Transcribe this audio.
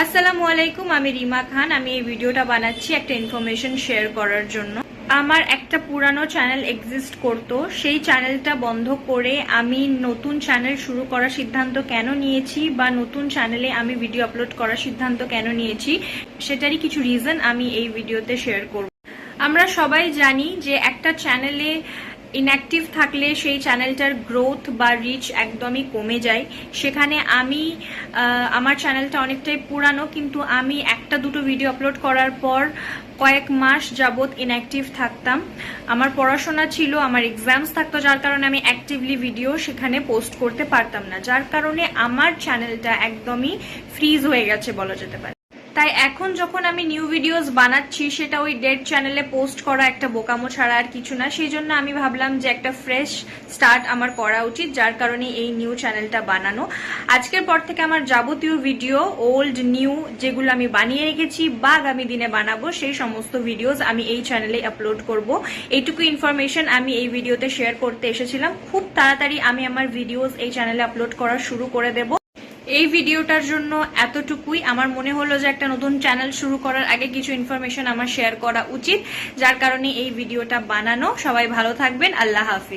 আসসালামু আলাইকুম, আমি রিমা খান। আমি এই ভিডিওটা বানাচ্ছি একটা ইনফরমেশন শেয়ার করার জন্য। আমার একটা পুরানো চ্যানেল এক্সিস্ট করতো, সেই চ্যানেলটা বন্ধ করে আমি নতুন চ্যানেল শুরু করার সিদ্ধান্ত কেন নিয়েছি বা নতুন চ্যানেলে আমি ভিডিও আপলোড করার সিদ্ধান্ত কেন নিয়েছি সেটারই কিছু রিজন আমি এই ভিডিওতে শেয়ার করব। আমরা সবাই জানি যে একটা চ্যানেলে ইনঅ্যাক্টিভ থাকলে সেই চ্যানেলটার গ্রোথ বা রিচ একদমই কমে যায়। সেখানে আমি আমার চ্যানেলটা অনেকটাই পুরানো, কিন্তু আমি একটা দুটো ভিডিও আপলোড করার পর কয়েক মাস যাবৎ ইনঅ্যাক্টিভ থাকতাম। আমার পড়াশোনা ছিল, আমার এক্সামস থাকতো, যার কারণে আমি অ্যাক্টিভলি ভিডিও সেখানে পোস্ট করতে পারতাম না, যার কারণে আমার চ্যানেলটা একদমই ফ্রিজ হয়ে গেছে বলা যেতে পারে। তাই এখন যখন আমি নিউ ভিডিওস বানাচ্ছি সেটা ওই ডেড চ্যানেলে পোস্ট করা একটা বোকামো ছাড়া আর কিছু না। সেই জন্য আমি ভাবলাম যে একটা ফ্রেশ স্টার্ট আমার করা উচিত, যার কারণে এই নিউ চ্যানেলটা বানানো। আজকের পর থেকে আমার যাবতীয় ভিডিও, ওল্ড নিউ যেগুলো আমি বানিয়ে রেখেছি বা আগামী দিনে বানাবো, সেই সমস্ত ভিডিওস আমি এই চ্যানেলে আপলোড করব। এইটুকু ইনফরমেশন আমি এই ভিডিওতে শেয়ার করতে এসেছিলাম। খুব তাড়াতাড়ি আমি আমার ভিডিওস এই চ্যানেলে আপলোড করা শুরু করে দেব। এই ভিডিওটার জন্য এতটুকুই। আমার মনে হলো যে একটা নতুন চ্যানেল শুরু করার আগে কিছু ইনফরমেশন আমার শেয়ার করা উচিত, যার কারণে এই ভিডিওটা বানানো। সবাই ভালো থাকবেন। আল্লাহ হাফিজ।